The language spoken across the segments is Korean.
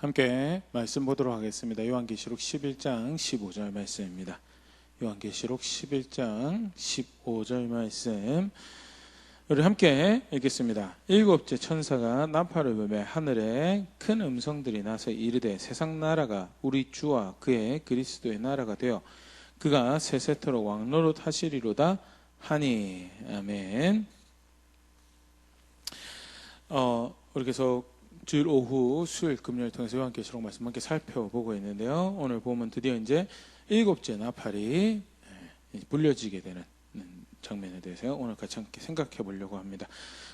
함께 말씀 보도록 하겠습니다. 요한계시록 11장 15절 말씀입니다. 요한계시록 11장 15절 말씀 우리 함께 읽겠습니다. 일곱째 천사가 나팔을 불매 하늘에 큰 음성들이 나서 이르되 세상 나라가 우리 주와 그의 그리스도의 나라가 되어 그가 세세토록 왕노릇 하시리로다 하니. 아멘. 우리 계속 주일 오후 수요일 금요일 통해서 요한계시록 말씀 함께 살펴보고 있는데요. 오늘 보면 드디어 이제 일곱째 나팔이 불려지게 되는 장면에 대해서 오늘 같이 함께 생각해 보려고 합니다.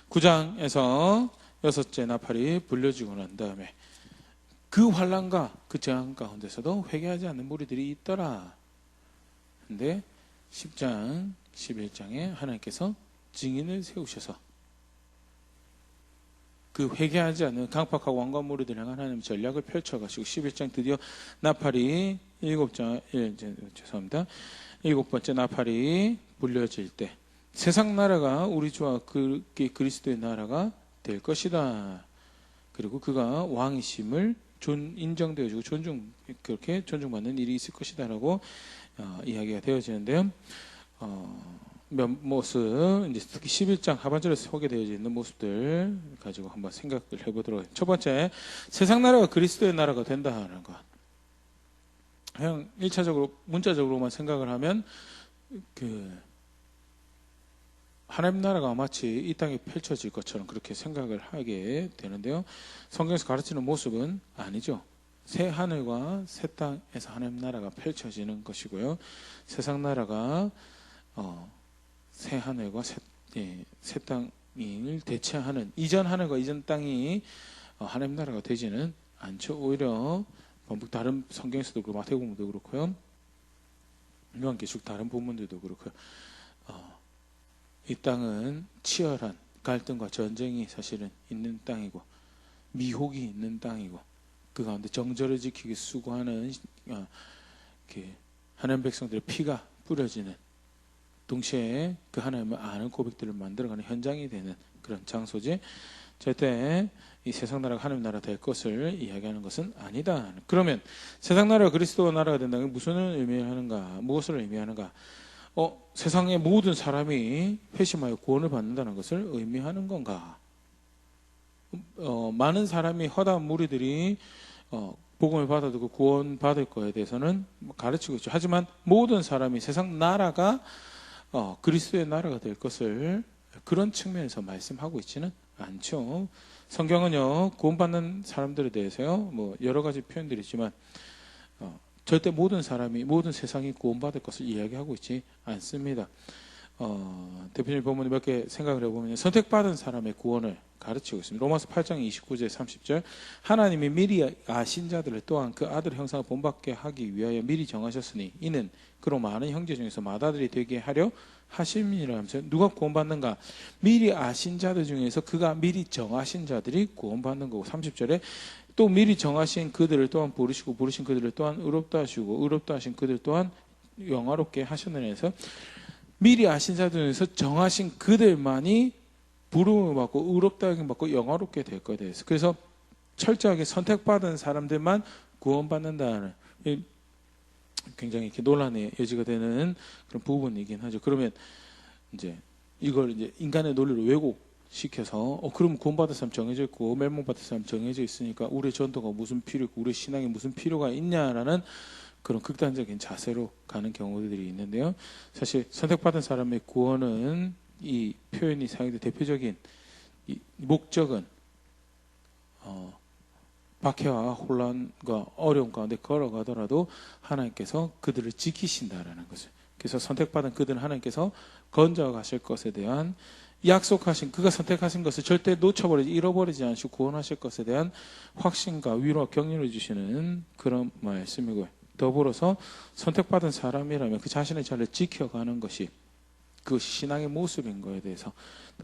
9장에서 여섯째 나팔이 불려지고 난 다음에 그 환난과 그 재앙 가운데서도 회개하지 않는 무리들이 있더라. 근데 10장 11장에 하나님께서 증인을 세우셔서 그 회개하지 않는 강팍하고 왕관 무리들 향한 하나님의 전략을 펼쳐가지고 11장 드디어 나팔이 일곱 번째 나팔이 불려질 때 세상 나라가 우리 주와 그리스도의 나라가 될 것이다. 그리고 그가 왕이심을 인정되어지고 그렇게 존중받는 일이 있을 것이다라고 이야기가 되어지는데요. 몇 모습, 이제 특히 11장 하반절에 소개되어 있는 모습들 가지고 한번 생각을 해보도록 하겠습니다. 첫 번째, 세상 나라가 그리스도의 나라가 된다는 것. 그냥 1차적으로, 문자적으로만 생각을 하면, 하나님 나라가 마치 이 땅에 펼쳐질 것처럼 그렇게 생각을 하게 되는데요. 성경에서 가르치는 모습은 아니죠. 새 하늘과 새 땅에서 하나님 나라가 펼쳐지는 것이고요. 세상 나라가, 새 하늘과 새 땅을 대체하는 이전 하늘과 이전 땅이 하나님 나라가 되지는 않죠. 오히려 다른 성경에서도 그렇고 마태복음도 그렇고요. 요한계시록 다른 본문들도 그렇고요. 이 땅은 치열한 갈등과 전쟁이 사실은 있는 땅이고 미혹이 있는 땅이고 그 가운데 정절을 지키기 수고하는 하나님 백성들의 피가 뿌려지는 동시에 그 하나님을 아는 고백들을 만들어가는 현장이 되는 그런 장소지 절대 이 세상 나라가 하나님 나라 될 것을 이야기하는 것은 아니다. 그러면 세상 나라가 그리스도 나라가 된다는 게 무슨 의미하는가? 무엇을 의미하는가? 세상의 모든 사람이 회심하여 구원을 받는다는 것을 의미하는 건가? 많은 사람이 허다한 무리들이 복음을 받아들고 구원 받을 거에 대해서는 가르치고 있죠. 하지만 모든 사람이 세상 나라가 그리스도의 나라가 될 것을 그런 측면에서 말씀하고 있지는 않죠. 성경은요, 구원받는 사람들에 대해서요, 여러 가지 표현들이 있지만, 절대 모든 사람이, 모든 세상이 구원받을 것을 이야기하고 있지 않습니다. 대표님 본문에 몇 개 생각을 해보면, 선택받은 사람의 구원을 가르치고 있습니다. 로마서 8장 29절 30절 하나님이 미리 아신 자들을 또한 그 아들 형상을 본받게 하기 위하여 미리 정하셨으니 이는 그로 많은 형제 중에서 맏아들이 되게 하려 하심이라 하면서 누가 구원받는가? 미리 아신 자들 중에서 그가 미리 정하신 자들이 구원받는 거고 30절에 또 미리 정하신 그들을 또한 부르시고 부르신 그들을 또한 의롭다 하시고 의롭다 하신 그들 또한 영화롭게 하셨느냐 해서 미리 아신 자들 중에서 정하신 그들만이 부름을 받고 의롭다 하긴 받고 영화롭게 될 거에 대해서 그래서 철저하게 선택받은 사람들만 구원받는다는 굉장히 이렇게 논란의 여지가 되는 그런 부분이긴 하죠. 그러면 이제 이걸 이제 인간의 논리로 왜곡시켜서 그럼 구원받은 사람 정해져 있고 멸망받은 사람 정해져 있으니까 우리 전도가 무슨 필요 있고 우리 신앙에 무슨 필요가 있냐라는 그런 극단적인 자세로 가는 경우들이 있는데요. 사실 선택받은 사람의 구원은 이 표현이 사용된 대표적인 이 목적은 박해와 혼란과 어려움 가운데 걸어가더라도 하나님께서 그들을 지키신다라는 것을. 그래서 선택받은 그들은 하나님께서 건져가실 것에 대한 약속하신 그가 선택하신 것을 절대 놓쳐버리지 잃어버리지 않으시고 구원하실 것에 대한 확신과 위로와 격려를 주시는 그런 말씀이고요. 더불어서 선택받은 사람이라면 그 자신의 자리를 지켜가는 것이 그것이 신앙의 모습인 것에 대해서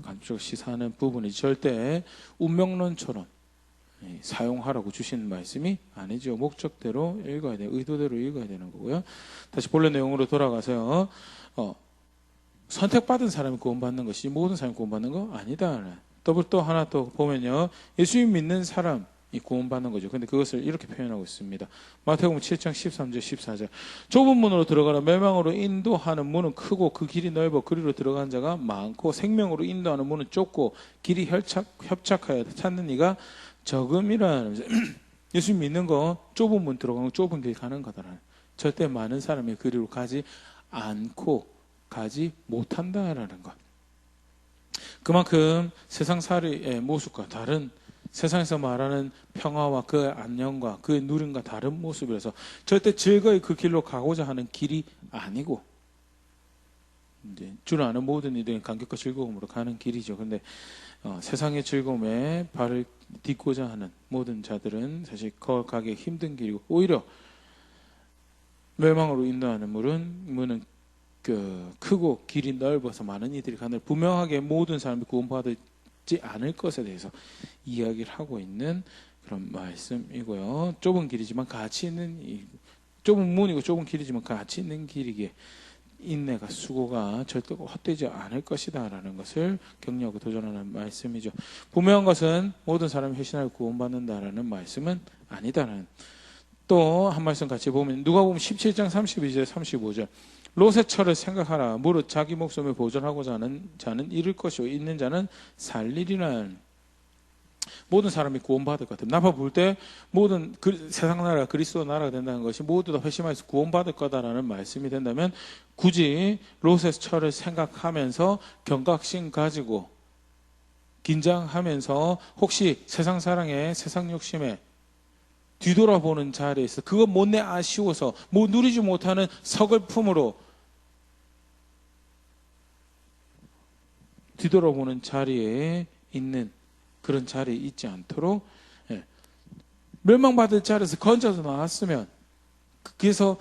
간접적으로 시사하는 부분이 절대 운명론처럼 사용하라고 주신 말씀이 아니죠. 목적대로 읽어야 돼요. 의도대로 읽어야 되는 거고요. 다시 본래 내용으로 돌아가서요. 선택받은 사람이 구원받는 것이 모든 사람이 구원받는 거 아니다. 더불어 또 하나 또 보면요. 예수님 믿는 사람이 구원받는 거죠. 근데 그것을 이렇게 표현하고 있습니다. 마태복음 7장 13절 14절. 좁은 문으로 들어가라. 멸망으로 인도하는 문은 크고 그 길이 넓어 그리로 들어간 자가 많고 생명으로 인도하는 문은 좁고 길이 협착하여 찾는 이가 적음이라. 예수 믿는 거 좁은 문 들어가고 좁은 길 가는 거다라는. 절대 많은 사람이 그리로 가지 않고 가지 못한다라는 것. 그만큼 세상살이의 모습과 다른, 세상에서 말하는 평화와 그 안녕과 그 누림과 다른 모습이라서 절대 즐거이 그 길로 가고자 하는 길이 아니고, 이제 주를 아는 모든 이들은 감격과 즐거움으로 가는 길이죠. 근데 세상의 즐거움에 발을 딛고자 하는 모든 자들은 사실 거가기 힘든 길이고, 오히려 멸망으로 인도하는 문은 크고 길이 넓어서 많은 이들이 가는, 분명하게 모든 사람이 구원받지 않을 것에 대해서 이야기를 하고 있는 그런 말씀이고요. 좁은 길이지만 가치 있는, 좁은 문이고 좁은 길이지만 가치 있는 길이기에 인내가, 수고가 절대 헛되지 않을 것이다 라는 것을 격려하고 도전하는 말씀이죠. 분명한 것은 모든 사람이 회신하여 구원받는다라는 말씀은 아니다라는. 또 한 말씀 같이 보면 누가복음 17장 32절 35절. 롯의 철을 생각하라. 무릇 자기 목숨을 보존하고자 하는 자는 잃을 것이요 있는 자는 살리리라. 모든 사람이 구원받을 것 같아요. 나파 볼 때 모든 세상 나라가 그리스도 나라가 된다는 것이 모두 다 회심해서 구원받을 거다라는 말씀이 된다면, 굳이 롯의 철을 생각하면서 경각심 가지고 긴장하면서 혹시 세상 사랑에, 세상 욕심에 뒤돌아보는 자리에서 그거 못내 아쉬워서 뭐 누리지 못하는 서글픔으로 뒤돌아보는 자리에 있는 그런 자리에 있지 않도록, 멸망받을 자리에서 건져서 나왔으면, 그래서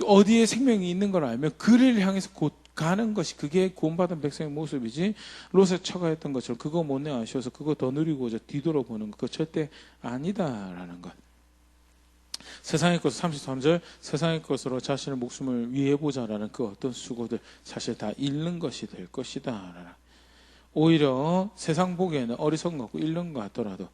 어디에 생명이 있는 걸 알면 그를 향해서 곧 가는 것이, 그게 구원받은 백성의 모습이지, 롯의 처가했던 것처럼 그거 못내 아쉬워서 그거 더 누리고자 뒤돌아보는 것, 그거 절대 아니다라는 것. 세상의 것을, 33절, 세상의 것으로 자신의 목숨을 위해보자라는 그 어떤 수고들 사실 다 잃는 것이 될 것이다. 오히려 세상 보기에는 어리석은 것 같고 잃는 것 같더라도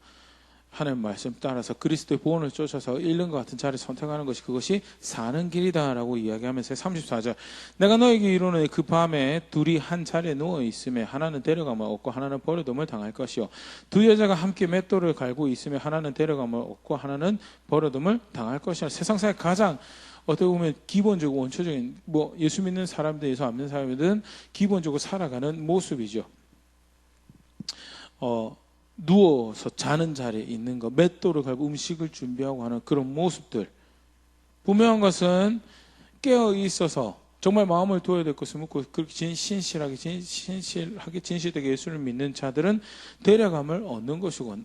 하나님 말씀 따라서 그리스도의 보온을 쫓아서 잃는 것 같은 자리를 선택하는 것이, 그것이 사는 길이다라고 이야기하면서 34절. 내가 너에게 이르노니 그 밤에 둘이 한 자리에 누워 있으며 하나는 데려가면 얻고 하나는 버려둠을 당할 것이요 두 여자가 함께 맷돌을 갈고 있으며 하나는 데려가면 얻고 하나는 버려둠을 당할 것이라. 세상사에 가장 어떻게 보면 기본적이고 원초적인, 뭐 예수 믿는 사람들, 예수 안 믿는 사람들은 기본적으로 살아가는 모습이죠. 누워서 자는 자리에 있는 것, 맷돌을 갈고 음식을 준비하고 하는 그런 모습들. 분명한 것은 깨어 있어서 정말 마음을 둬야 될 것을 묻고 그렇게 신실하게 진실되게 예수를 믿는 자들은 데려감을 얻는 것이고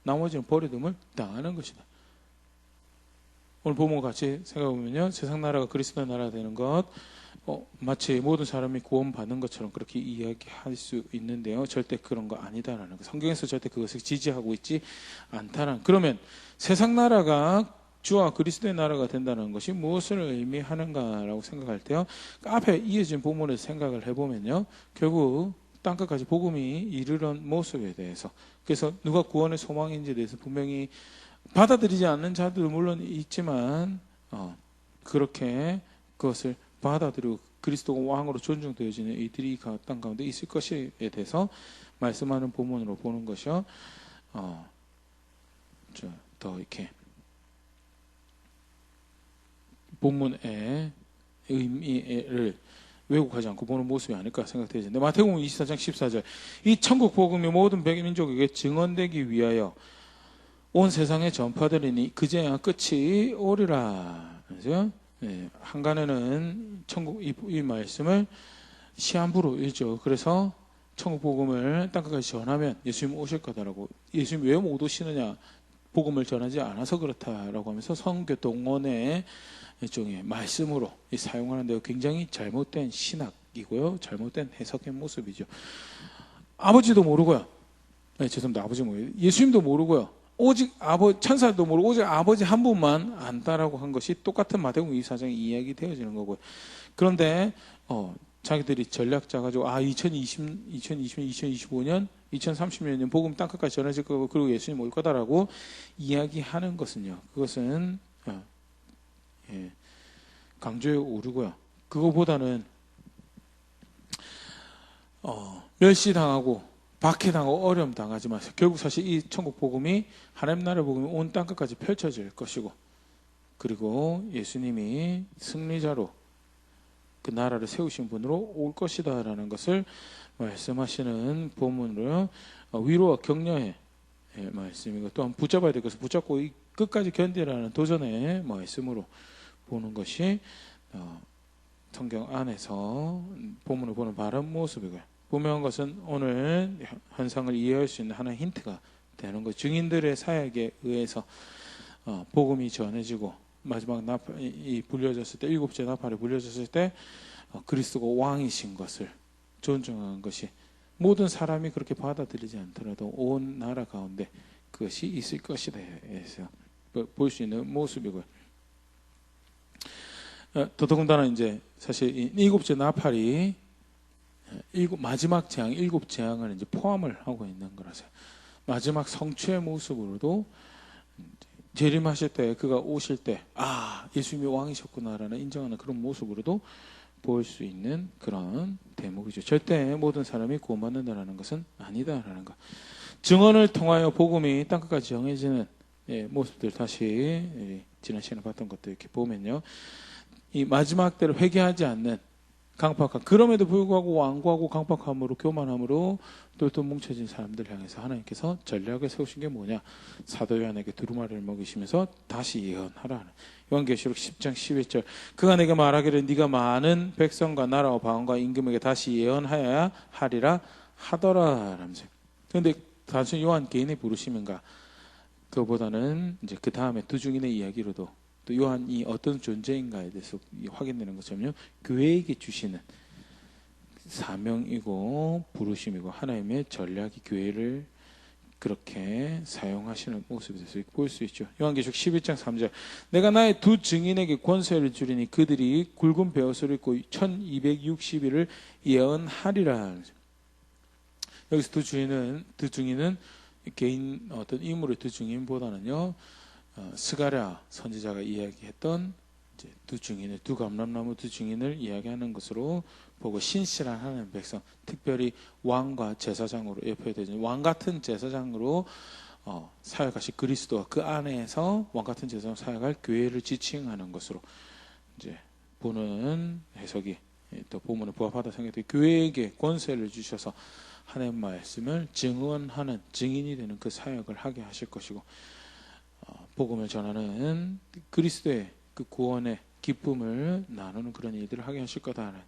나머지는 버려둠을 당하는 것이다. 오늘 본문 같이 생각해보면요, 세상 나라가 그리스도의 나라가 되는 것, 마치 모든 사람이 구원받는 것처럼 그렇게 이야기할 수 있는데요, 절대 그런 거 아니다라는 거. 성경에서 절대 그것을 지지하고 있지 않다는. 그러면 세상 나라가 주와 그리스도의 나라가 된다는 것이 무엇을 의미하는가라고 생각할 때요, 앞에 이어진 본문에서 생각을 해보면요, 결국 땅끝까지 복음이 이르는 모습에 대해서, 그래서 누가 구원의 소망인지에 대해서 분명히 받아들이지 않는 자들도 물론 있지만 그렇게 그것을 받아들이고 그리스도가 왕으로 존중되어지는 이들이 땅 가운데 있을 것에 대해서 말씀하는 본문으로 보는 것이요, 더 이렇게 본문의 의미를 왜곡하지 않고 보는 모습이 아닐까 생각되는데, 마태복음 24장 14절. 이 천국 복음이 모든 백민족에게 증언되기 위하여 온 세상에 전파되리니 그제야 끝이 오리라. 그죠? 한간에는 천국 이 말씀을 시한부로 읽죠. 그래서 천국 복음을 땅끝까지 전하면 예수님 오실 거다라고. 예수님 왜 못 오시느냐? 복음을 전하지 않아서 그렇다라고 하면서 성교동원의 일종의 말씀으로 사용하는데요, 굉장히 잘못된 신학이고요, 잘못된 해석의 모습이죠. 아버지도 모르고요, 죄송합니다, 아버지 모르고요, 예수님도 모르고요, 오직 천사도 모르고 오직 아버지 한 분만 안다라고 한 것이 똑같은 마태복음 24장에 이야기 되어지는 거고요. 그런데 자기들이 전략 짜가지고 2025년 2030년이면 복음 땅끝까지 전해질 거고 그리고 예수님 올 거다라고 이야기하는 것은요. 그것은 강조에 오르고요. 그거보다는 멸시당하고 박해당하고 어려움 당하지 마세요. 결국 사실 이 천국 복음이 하나님 나라 복음이 온 땅끝까지 펼쳐질 것이고 그리고 예수님이 승리자로 그 나라를 세우신 분으로 올 것이다라는 것을 말씀하시는 본문으로 위로와 격려의 말씀이고 또한 붙잡아야 될 것을 붙잡고 끝까지 견디라는 도전의 말씀으로 보는 것이 성경 안에서 본문을 보는 바른 모습이고요. 분명한 것은 오늘 현상을 이해할 수 있는 하나의 힌트가 되는 것. 증인들의 사역에 의해서 복음이 전해지고 마지막 나팔이 불려졌을 때 일곱째 나팔이 불려졌을 때 그리스도가 왕이신 것을 존중한 것이 모든 사람이 그렇게 받아들이지 않더라도 온 나라 가운데 그것이 있을 것이다 해서 볼 수 있는 모습이고요. 더더군다나 이제 사실 이 일곱째 나팔이 마지막 재앙, 일곱 재앙을 이제 포함을 하고 있는 거라서 마지막 성취의 모습으로도 재림하실 때 그가 오실 때 예수님이 왕이셨구나라는 인정하는 그런 모습으로도 볼 수 있는 그런 대목이죠. 절대 모든 사람이 구원받는다라는 것은 아니다라는 것. 증언을 통하여 복음이 땅끝까지 정해지는 모습들 다시 지난 시간에 봤던 것들 이렇게 보면요. 이 마지막 때를 회개하지 않는 강팍함, 그럼에도 불구하고 완고하고 강팍함으로 교만함으로 똘똘 뭉쳐진 사람들 향해서 하나님께서 전략을 세우신 게 뭐냐? 사도 요한에게 두루마리를 먹이시면서 다시 예언하라. 요한계시록 10장 11절 그가 내게 말하기를 네가 많은 백성과 나라와 방언과 임금에게 다시 예언하여야 하리라 하더라 라면서. 그런데 단순히 요한 개인의 부르심인가? 그보다는 이제 그 다음에 두 증인의 이야기로도 또 요한이 어떤 존재인가에 대해서 확인되는 것처럼요. 교회에게 주시는 사명이고 부르심이고 하나님의 전략이 교회를 그렇게 사용하시는 모습에 대해서 볼 수 있죠. 요한계시록 11장 3절 내가 나의 두 증인에게 권세를 주리니 그들이 굵은 베옷을 입고 1260일을 예언하리라. 여기서 두 증인은 개인 어떤 인물의 두 증인보다는요. 스가랴 선지자가 이야기했던 이제 두 감람나무 두 증인을 이야기하는 것으로 보고 신실한 하나님 백성, 특별히 왕과 제사장으로 예표되는 왕 같은 제사장으로 사역하신 그리스도와 그 안에서 왕 같은 제사장 사역할 교회를 지칭하는 것으로 이제 보는 해석이 또 본문을 부합하다 생각돼 교회에게 권세를 주셔서 하나님 말씀을 증언하는 증인이 되는 그 사역을 하게 하실 것이고. 복음을 전하는 그리스도의 그 구원의 기쁨을 나누는 그런 일들을 하게 하실 거다는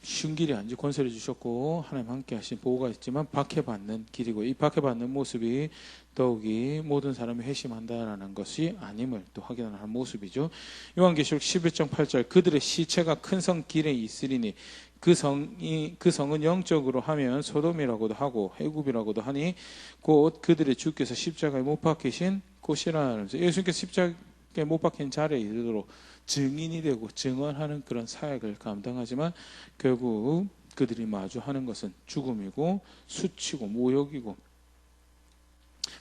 쉬운 길이 아니지. 권세를 주셨고 하나님 함께 하신 보호가 있지만 박해받는 길이고 이 박해받는 모습이 더욱이 모든 사람이 회심한다라는 것이 아님을 또 확인하는 모습이죠. 요한계시록 11장 8절 그들의 시체가 큰 성 길에 있으리니 그 성은 영적으로 하면 소돔이라고도 하고 해굽이라고도 하니 곧 그들의 주께서 십자가에 못 박히신 곳이라. 예수님께서 십자가에 못 박힌 자리에 이르도록 증인이 되고 증언하는 그런 사역을 감당하지만 결국 그들이 마주하는 것은 죽음이고 수치고 모욕이고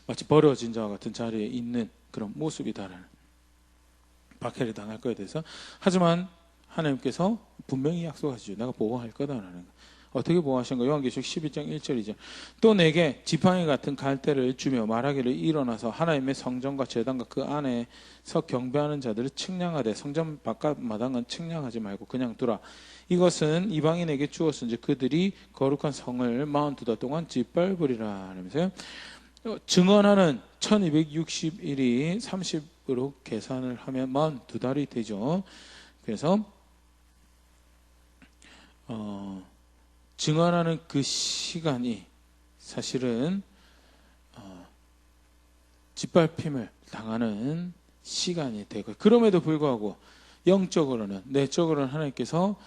마치 버려진 자와 같은 자리에 있는 그런 모습이다라는 박해를 당할 거에 대해서. 하지만 하나님께서 분명히 약속하시죠. 내가 보호할 거다라는 거. 어떻게 보호하신 거예요? 요한계시록 12장 1절이죠. 또 내게 지팡이 같은 갈대를 주며 말하기를 일어나서 하나님의 성전과 제단과 그 안에서 경배하는 자들을 측량하되 성전 바깥 마당은 측량하지 말고 그냥 두라. 이것은 이방인에게 주었은지 그들이 거룩한 성을 42달 동안 짓밟으리라. 하면서요. 증언하는 1260일이 30으로 계산을 하면 42달이 되죠. 그래서 증언하는 그 시간이 사실은 짓밟힘을 당하는 시간이 되고 그럼에도 불구하고 영적으로는 내적으로는 하나님께서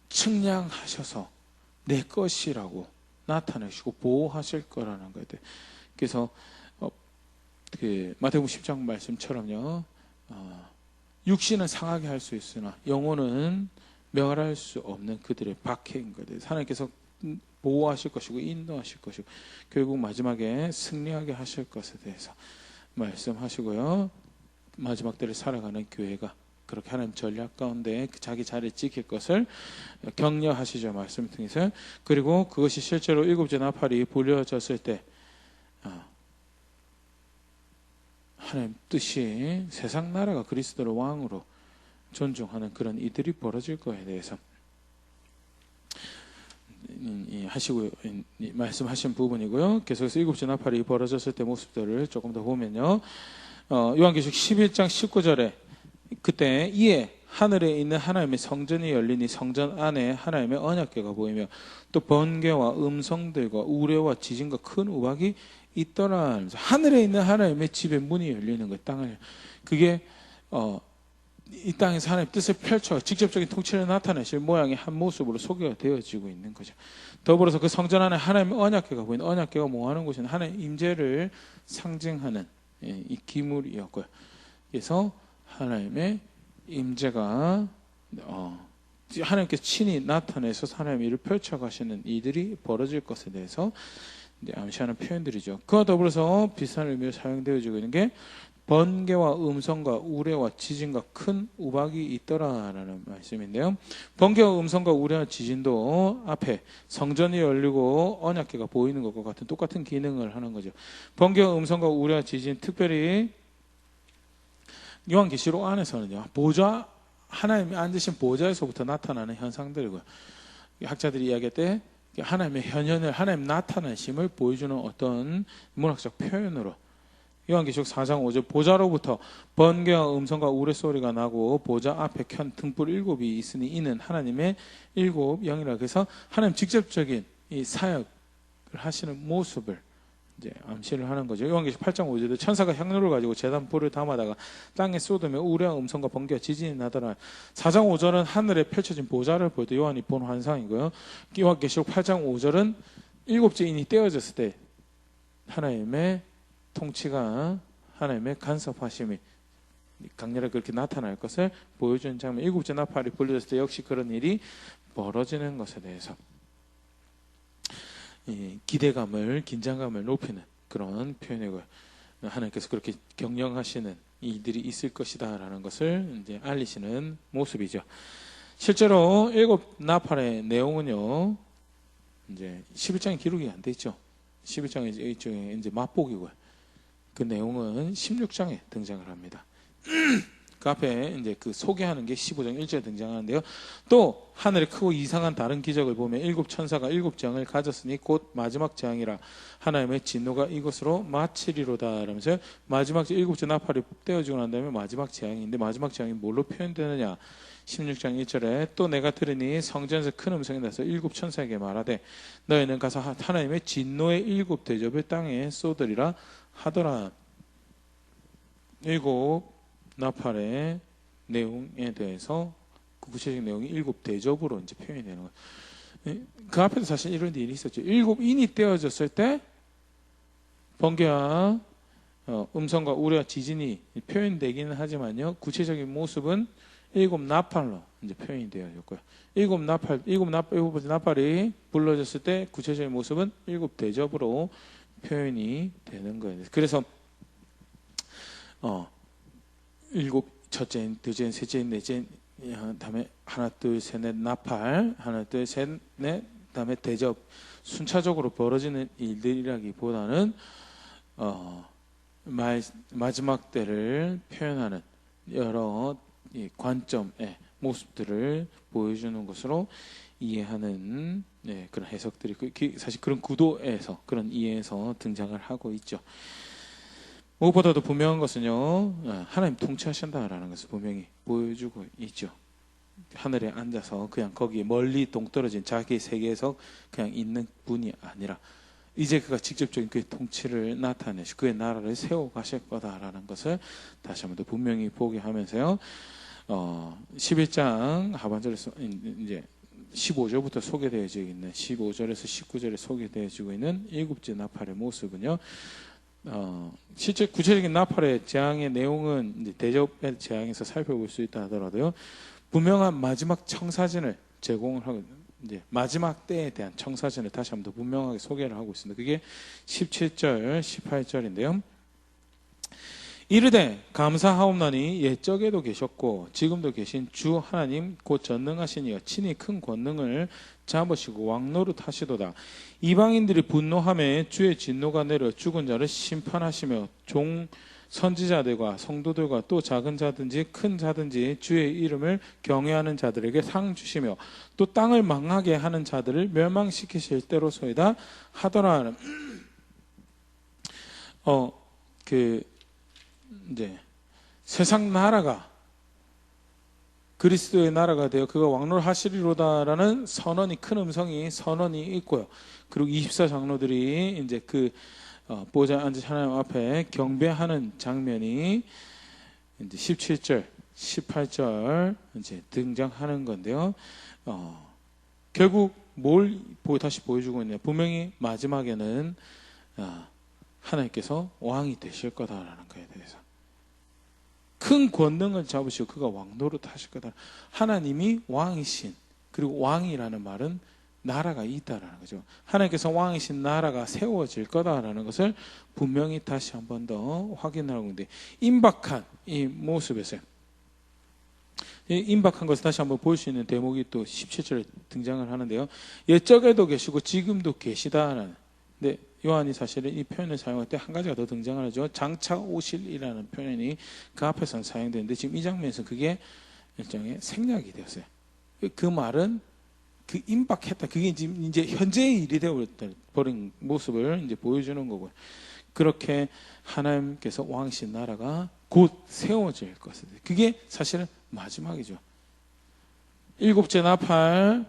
측량하셔서 내 것이라고 나타내시고 보호하실 거라는 거예요. 그래서 그 마태복음 10장 말씀처럼요. 육신은 상하게 할 수 있으나 영혼은 멸할 수 없는 그들의 박해인 거예요. 하나님께서 보호하실 것이고 인도하실 것이고 결국 마지막에 승리하게 하실 것에 대해서 말씀하시고요. 마지막 때를 살아가는 교회가 그렇게 하나님 전략 가운데 자기 자리를 지킬 것을 격려하시죠. 말씀 통해서. 그리고 그것이 실제로 일곱째 나팔이 불려졌을 때 하나님 뜻이 세상 나라가 그리스도를 왕으로 존중하는 그런 일들이 벌어질 거에 대해서 하시고 말씀하신 부분이고요. 계속해서 일곱째 나팔이 벌어졌을 때 모습들을 조금 더 보면요. 요한계시록 11장 19절에 그때 이에 하늘에 있는 하나님의 성전이 열리니 성전 안에 하나님의 언약궤가 보이며 또 번개와 음성들과 우레와 지진과 큰 우박이 있더라. 하늘에 있는 하나님의 집의 문이 열리는 거예요. 땅을. 그게 이 땅에서 하나님의 뜻을 펼쳐 직접적인 통치를 나타내실 모양의 한 모습으로 소개가 되어지고 있는 거죠. 더불어서 그 성전 안에 하나님의 언약궤가 보이는, 언약궤가 뭐 하는 곳이냐, 하나님의 임재를 상징하는 이 기물이었고요. 그래서 하나님의 임재가 하나님께서 친히 나타내서 하나님의 일을 펼쳐가시는 이들이 벌어질 것에 대해서 이제 암시하는 표현들이죠. 그와 더불어서 비슷한 의미로 사용되어지고 있는 게 번개와 음성과 우레와 지진과 큰 우박이 있더라라는 말씀인데요. 번개와 음성과 우레와 지진도 앞에 성전이 열리고 언약궤가 보이는 것과 같은 똑같은 기능을 하는 거죠. 번개와 음성과 우레와 지진, 특별히 요한계시록 안에서는요, 보좌, 하나님이 앉으신 보좌에서부터 나타나는 현상들이고요. 학자들이 이야기할 때 하나님의 현현을, 하나님 나타나심을 보여주는 어떤 문학적 표현으로 요한계시록 4장 5절 보좌로부터 번개와 음성과 우레소리가 나고 보좌 앞에 켠 등불 7이 있으니 이는 하나님의 7 영이라. 그래서 하나님 직접적인 이 사역을 하시는 모습을 이제 암시를 하는 거죠. 요한계시록 8장 5절도 천사가 향로를 가지고 제단 불을 담아다가 땅에 쏟으며 우레와 음성과 번개와 지진이 나더라. 4장 5절은 하늘에 펼쳐진 보좌를 볼 때 요한이 본 환상이고요. 요한계시록 8장 5절은 일곱째 인이 떼어졌을 때 하나님의 통치가, 하나님의 간섭하심이 강렬하게 그렇게 나타날 것을 보여주는 장면. 일곱째 나팔이 불려졌을 때 역시 그런 일이 벌어지는 것에 대해서 기대감을, 긴장감을 높이는 그런 표현이고요. 하나님께서 그렇게 경영하시는 일들이 있을 것이다라는 것을 이제 알리시는 모습이죠. 실제로 일곱 나팔의 내용은요, 이제 11장에 기록이 안 돼 있죠. 11장에 일종의 이제 맛보기고요. 그 내용은 16장에 등장을 합니다. 그 앞에 이제 그 소개하는 게 15장 1절에 등장하는데요. 또 하늘에 크고 이상한 다른 기적을 보면 일곱 천사가 일곱 재앙을 가졌으니 곧 마지막 재앙이라 하나님의 진노가 이것으로 마치리로다. 라면서 마지막 일곱째 나팔이 떼어지고 난 다음에 마지막 재앙인데 마지막 재앙이 뭘로 표현되느냐? 16장 1절에 또 내가 들으니 성전에서 큰 음성이 나서 일곱 천사에게 말하되 너희는 가서 하나님의 진노의 일곱 대접을 땅에 쏟으리라 하더라. 일곱 나팔의 내용에 대해서 그 구체적인 내용이 일곱 대접으로 이제 표현이 되는 거예요. 그 앞에도 사실 이런 일이 있었죠. 일곱 인이 떼어졌을 때 번개와 음성과 우레와 지진이 표현되기는 하지만요, 구체적인 모습은 일곱 나팔로 이제 표현이 되어졌고요. 일곱 번째 나팔이 불러졌을 때 구체적인 모습은 일곱 대접으로 표현이 되는 거예요. 그래서 일곱, 첫째인, 둘째인, 셋째인, 넷째인, 다음에 하나, 둘, 셋, 넷 나팔, 하나, 둘, 셋, 넷, 다음에 대접, 순차적으로 벌어지는 일들이라기보다는 마지막 때를 표현하는 여러 관점의 모습들을 보여주는 것으로 이해하는 그런 해석들이 사실 그런 구도에서, 그런 이해에서 등장을 하고 있죠. 무엇보다도 분명한 것은요, 하나님 통치하신다라는 것을 분명히 보여주고 있죠. 하늘에 앉아서 그냥 거기에 멀리 동떨어진 자기 세계에서 그냥 있는 분이 아니라 이제 그가 직접적인 그의 통치를 나타내시 그의 나라를 세워가실 거다라는 것을 다시 한번 더 분명히 보게 하면서요, 11장 하반절에서 이제 15절부터 소개되어지고 있는 15절에서 19절에 소개되어지고 있는 일곱째 나팔의 모습은요, 실제 구체적인 나팔의 재앙의 내용은 이제 대접의 재앙에서 살펴볼 수 있다 하더라도요, 분명한 마지막 청사진을 제공을 하고 이제 마지막 때에 대한 청사진을 다시 한번 더 분명하게 소개를 하고 있습니다. 그게 17절, 18절인데요. 이르되 감사하옵나니 옛적에도 계셨고 지금도 계신 주 하나님 곧 전능하신 이여 친히 큰 권능을 잡으시고 왕노릇 하시도다. 이방인들이 분노하매 주의 진노가 내려 죽은 자를 심판하시며 종 선지자들과 성도들과 또 작은 자든지 큰 자든지 주의 이름을 경외하는 자들에게 상 주시며 또 땅을 망하게 하는 자들을 멸망시키실 때로소이다 하더라. 이제 세상 나라가 그리스도의 나라가 되어 그가 왕노를 하시리로다라는 선언이, 큰 음성이 선언이 있고요. 그리고 24장로들이 이제 그 보좌에 앉은 하나님 앞에 경배하는 장면이 이제 17절, 18절 이제 등장하는 건데요. 결국 뭘 다시 보여주고 있냐? 분명히 마지막에는 하나님께서 왕이 되실 거다라는 거에 대해서 큰 권능을 잡으시고 그가 왕노릇 하실 거다. 하나님이 왕이신, 그리고 왕이라는 말은 나라가 있다라는 거죠. 하나님께서 왕이신 나라가 세워질 거다라는 것을 분명히 다시 한 번 더 확인하고 있는데, 임박한 이 모습에서요. 이 임박한 것을 다시 한번 볼 수 있는 대목이 또 17절에 등장을 하는데요. 옛적에도 계시고 지금도 계시다라는. 근데 요한이 사실은 이 표현을 사용할 때 한 가지가 더 등장하죠. 장차 오실이라는 표현이 그 앞에서는 사용되는데 지금 이 장면에서 그게 일종의 생략이 되었어요. 그 말은 그 임박했다. 그게 지금 이제 현재의 일이 되어버린 모습을 이제 보여주는 거고요. 그렇게 하나님께서 왕이신 나라가 곧 세워질 것을. 그게 사실은 마지막이죠. 일곱째 나팔,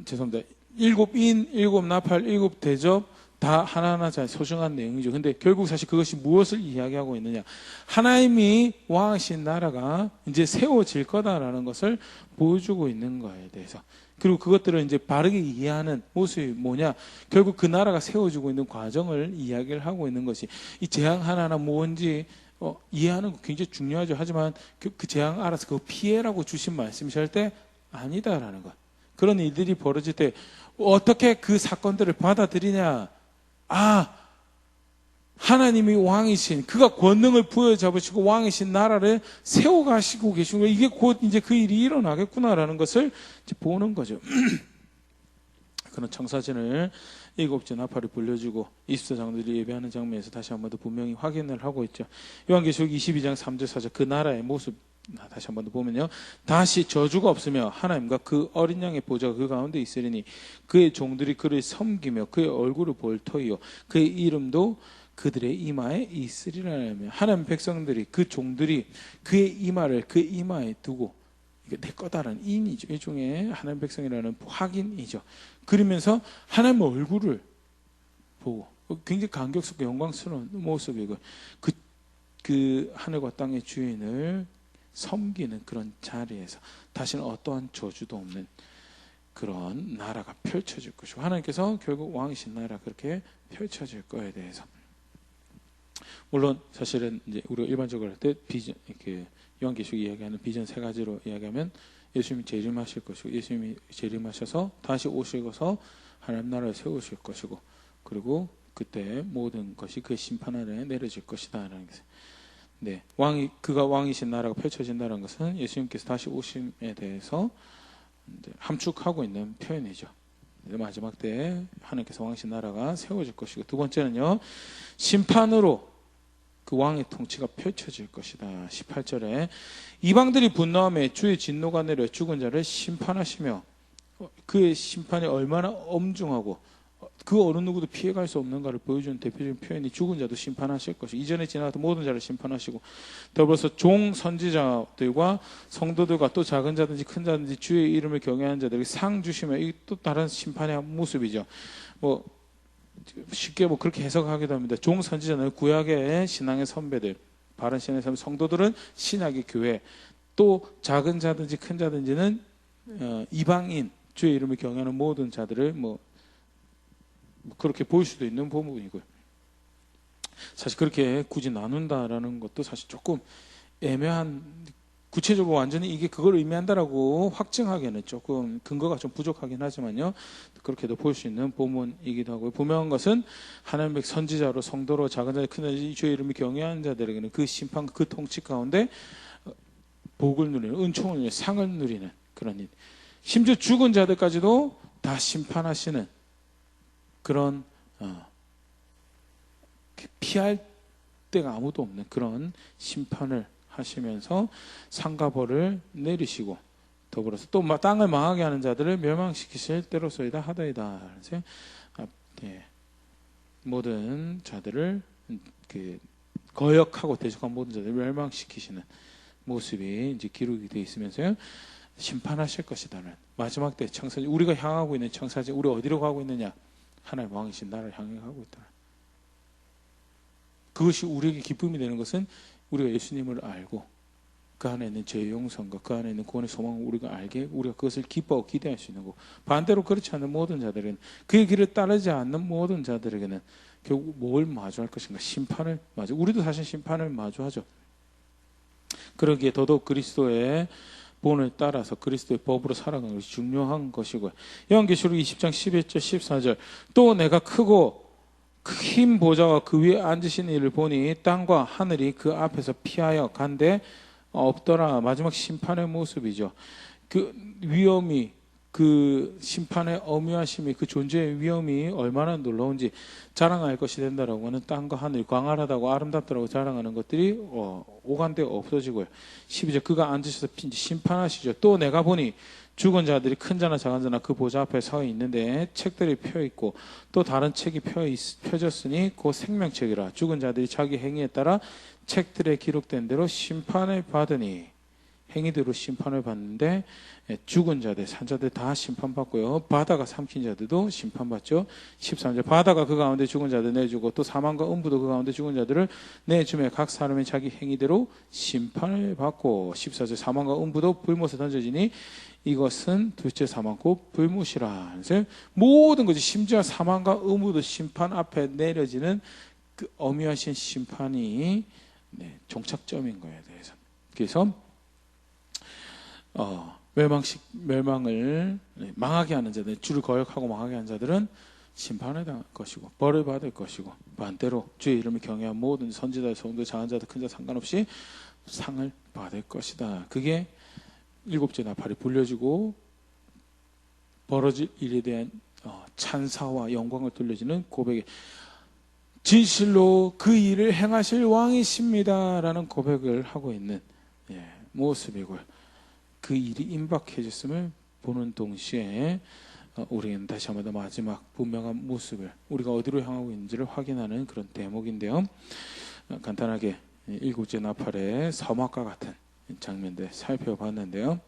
죄송합니다. 일곱 인, 일곱 나팔, 일곱 대접 다 하나하나 잘 소중한 내용이죠. 근데 결국 사실 그것이 무엇을 이야기하고 있느냐? 하나님이 왕이신 나라가 이제 세워질 거다라는 것을 보여주고 있는 거에 대해서. 그리고 그것들을 이제 바르게 이해하는 모습이 뭐냐? 결국 그 나라가 세워지고 있는 과정을 이야기를 하고 있는 것이, 이 재앙 하나하나 뭔지 이해하는 거 굉장히 중요하죠. 하지만 그 재앙 알아서 그거 피해라고 주신 말씀이 절대 아니다라는 것. 그런 일들이 벌어질 때 어떻게 그 사건들을 받아들이냐? 하나님이 왕이신, 그가 권능을 부여잡으시고 왕이신 나라를 세워가시고 계신 거예요. 이게 곧 이제 그 일이 일어나겠구나라는 것을 이제 보는 거죠. 그런 청사진을 일곱째 나팔을 불려주고 24장들이 예배하는 장면에서 다시 한번 더 분명히 확인을 하고 있죠. 요한계시록 22장 3절 4절 그 나라의 모습 다시 한번 더 보면요. 다시 저주가 없으며 하나님과 그 어린 양의 보좌가 그 가운데 있으리니 그의 종들이 그를 섬기며 그의 얼굴을 볼 터이요 그의 이름도 그들의 이마에 있으리라며. 하나님 백성들이, 그 종들이 그의 이마를 그 이마에 두고, 이게 내 거다라는 인이죠. 일종의 하나님 백성이라는 확인이죠. 그러면서 하나님 얼굴을 보고 굉장히 감격스럽고 영광스러운 모습이고, 그 하늘과 땅의 주인을 섬기는 그런 자리에서 다시는 어떠한 저주도 없는 그런 나라가 펼쳐질 것이고, 하나님께서 결국 왕이신 나라 그렇게 펼쳐질 거에 대해서. 물론 사실은 이제 우리가 일반적으로 할 때 비전, 이렇게 요한계시록 이야기하는 비전 세 가지로 이야기하면 예수님이 재림하실 것이고, 예수님이 재림하셔서 다시 오시고서 하나님 나라를 세우실 것이고, 그리고 그때 모든 것이 그의 심판 아래 내려질 것이다라는 것을. 네, 그가 왕이신 나라가 펼쳐진다는 것은 예수님께서 다시 오심에 대해서 이제 함축하고 있는 표현이죠. 마지막 때에 하나님께서 왕이신 나라가 세워질 것이고, 두 번째는요, 심판으로 그 왕의 통치가 펼쳐질 것이다. 18절에 이방들이 분노하며 주의 진노가 내려 죽은 자를 심판하시며, 그의 심판이 얼마나 엄중하고 그 어느 누구도 피해갈 수 없는가를 보여주는 대표적인 표현이 죽은 자도 심판하실 것이고, 이전에 지나갔던 모든 자를 심판하시고, 더불어서 종 선지자들과 성도들과 또 작은 자든지 큰 자든지 주의 이름을 경외하는 자들에게 상 주시며, 이 또 다른 심판의 모습이죠. 쉽게 그렇게 해석하기도 합니다. 종 선지자는 구약의 신앙의 선배들, 바른 신앙의 선배, 성도들은 신약의 교회, 또 작은 자든지 큰 자든지는 이방인, 주의 이름을 경외하는 모든 자들을 그렇게 보일 수도 있는 부분이고요. 사실 그렇게 굳이 나눈다라는 것도 사실 조금 애매한 구체적으로 완전히 이게 그걸 의미한다라고 확증하기에는 조금 근거가 좀 부족하긴 하지만요. 그렇게도 볼 수 있는 본문이기도 하고요. 분명한 것은 하나님의 선지자로 성도로 작은 자들 큰 자들 주의 이름을 경외하는 자들에게는 그 심판 그 통치 가운데 복을 누리는 은총을 누리는 상을 누리는 그런 일. 심지어 죽은 자들까지도 다 심판하시는 그런 피할 데가 아무도 없는 그런 심판을 하시면서 상과 벌을 내리시고 더불어서 또 땅을 망하게 하는 자들을 멸망시키실 때로소이다 하더이다. 모든 자들을 거역하고 대적한 모든 자들을 멸망시키시는 모습이 이제 기록이 되어 있으면서요. 심판하실 것이다는 마지막 때 청사진 우리가 향하고 있는 청사진 우리 어디로 가고 있느냐? 하나님 왕이신 나를 향해 가고 있다. 그것이 우리에게 기쁨이 되는 것은 우리가 예수님을 알고 그 안에 있는 죄의 용서과 그 안에 있는 구원의 소망을 우리가 알게 우리가 그것을 기뻐하고 기대할 수 있는 거고 반대로 그렇지 않은 모든 자들은 그의 길을 따르지 않는 모든 자들에게는 결국 뭘 마주할 것인가? 심판을 우리도 사실 심판을 마주하죠. 그러기에 더더욱 그리스도의 본을 따라서 그리스도의 법으로 살아가는 것이 중요한 것이고요. 요한계시록 20장 11절 14절 또 내가 크고 흰 보좌와 그 위에 앉으신 이를 보니 땅과 하늘이 그 앞에서 피하여 간데 없더라. 마지막 심판의 모습이죠. 그 위험이 그 심판의 엄유하심이 그 존재의 위험이 얼마나 놀라운지 자랑할 것이 된다라고 하는 땅과 하늘이 광활하다고 아름답다라고 자랑하는 것들이 오간데 없어지고요. 12절 그가 앉으셔서 심판하시죠. 또 내가 보니 죽은 자들이 큰 자나 작은 자나 그 보좌 앞에 서 있는데 책들이 펴 있고 또 다른 책이 펴졌으니 그 생명책이라 죽은 자들이 자기 행위에 따라 책들에 기록된 대로 심판을 받으니 행위대로 심판을 받는데 죽은 자들, 산자들 다 심판받고요. 바다가 삼킨 자들도 심판받죠. 13절 바다가 그 가운데 죽은 자들 내주고 또 사망과 음부도 그 가운데 죽은 자들을 내주매 각 사람이 자기 행위대로 심판을 받고 14절 사망과 음부도 불못에 던져지니 이것은 둘째 사망 곧 불못이라. 그래서 모든 것이 심지어 사망과 음부도 심판 앞에 내려지는 그 엄유하신 심판이 종착점인 거에 대해서. 그래서 멸망을 망하게 하는 자들, 주를 거역하고 망하게 하는 자들은 심판을 당할 것이고 벌을 받을 것이고 반대로 주의 이름을 경외한 모든 선지자, 성도, 작은 자들, 큰 자 상관없이 상을 받을 것이다. 그게 일곱째 나팔이 불려지고 벌어질 일에 대한 찬사와 영광을 돌려지는 고백에 진실로 그 일을 행하실 왕이십니다라는 고백을 하고 있는 모습이고요. 그 일이 임박해졌음을 보는 동시에 우리는 다시 한번 더 마지막 분명한 모습을 우리가 어디로 향하고 있는지를 확인하는 그런 대목인데요. 간단하게 일곱째 나팔의 서막과 같은 장면들 살펴봤는데요.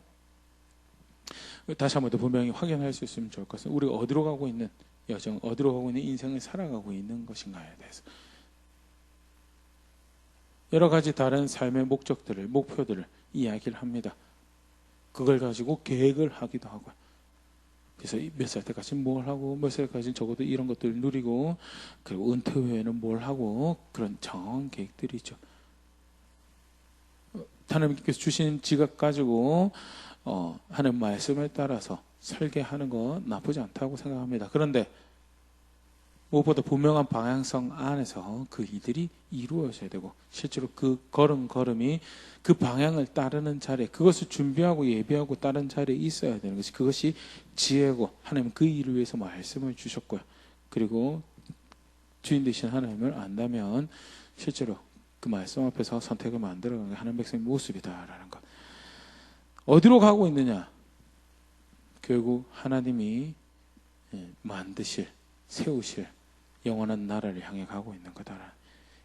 다시 한번 더 분명히 확인할 수 있으면 좋을 것은 우리가 어디로 가고 있는 여정, 어디로 가고 있는 인생을 살아가고 있는 것인가에 대해서 여러 가지 다른 삶의 목적들을, 목표들을 이야기를 합니다. 그걸 가지고 계획을 하기도 하고요. 그래서 몇 살 때까지 뭘 하고 몇 살까지 적어도 이런 것들을 누리고 그리고 은퇴 후에는 뭘 하고 그런 정한 계획들이 있죠. 하나님께서 주신 지각 가지고 하는 말씀을 따라서 설계하는 건 나쁘지 않다고 생각합니다. 그런데 무엇보다 분명한 방향성 안에서 그 일들이 이루어져야 되고 실제로 그 걸음걸음이 그 방향을 따르는 자리에 그것을 준비하고 예비하고 따른 자리에 있어야 되는 것이 그것이 지혜고 하나님은 그 일을 위해서 말씀을 주셨고요. 그리고 주인 되신 하나님을 안다면 실제로 그 말씀 앞에서 선택을 만들어가는 하나님 백성의 모습이다라는 것. 어디로 가고 있느냐? 결국 하나님이 만드실, 세우실 영원한 나라를 향해 가고 있는 거다.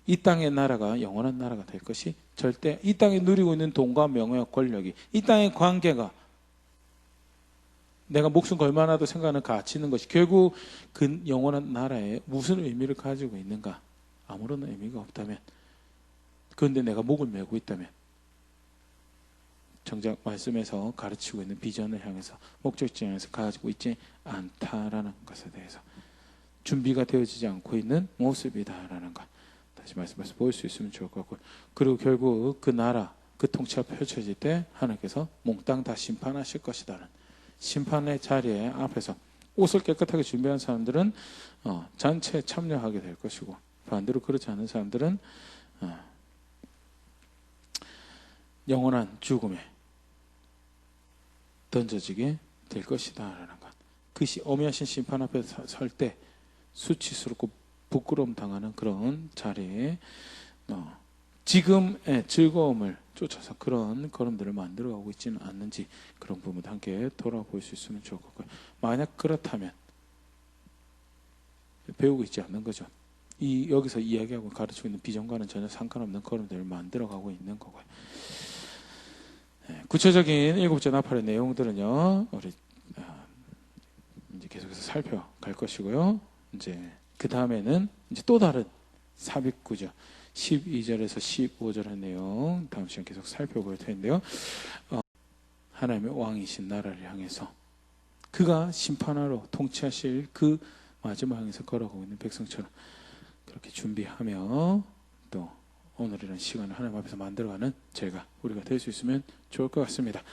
이 땅의 나라가 영원한 나라가 될 것이 절대 이 땅에 누리고 있는 돈과 명예와 권력이 이 땅의 관계가 내가 목숨 걸만하도 생각하는 가치 있는 것이 결국 그 영원한 나라에 무슨 의미를 가지고 있는가? 아무런 의미가 없다면 그런데 내가 목을 메고 있다면 정작 말씀에서 가르치고 있는 비전을 향해서 목적지를 향해서 가지고 있지 않다라는 것에 대해서 준비가 되어지지 않고 있는 모습이다라는 것 다시 말씀해서 볼 수 있으면 좋을 것 같고 그리고 결국 그 나라 그 통치가 펼쳐질 때 하나님께서 몽땅 다 심판하실 것이다는 심판의 자리에 앞에서 옷을 깨끗하게 준비한 사람들은 잔치에 참여하게 될 것이고 반대로 그렇지 않은 사람들은 영원한 죽음에 던져지게 될 것이다라는 것. 그것이 어미하신 심판 앞에 설 때 수치스럽고 부끄러움 당하는 그런 자리에 지금의 즐거움을 쫓아서 그런 걸음들을 만들어가고 있지는 않는지 그런 부분도 함께 돌아볼 수 있으면 좋을 것 같고요. 만약 그렇다면 배우고 있지 않는 거죠. 여기서 이야기하고 가르치고 있는 비전과는 전혀 상관없는 걸음들을 만들어가고 있는 거고요. 구체적인 7째 나팔의 내용들은요, 우리 이제 계속해서 살펴갈 것이고요. 이제 그 다음에는 이제 또 다른 삽입구죠. 12절에서 15절의 내용 다음 시간 계속 살펴볼 텐데요. 하나님의 왕이신 나라를 향해서 그가 심판하러 통치하실 그 마지막 향해서 걸어가고 있는 백성처럼 그렇게 준비하며 또 오늘 이런 시간을 하나님 앞에서 만들어가는 우리가 될 수 있으면 좋을 것 같습니다.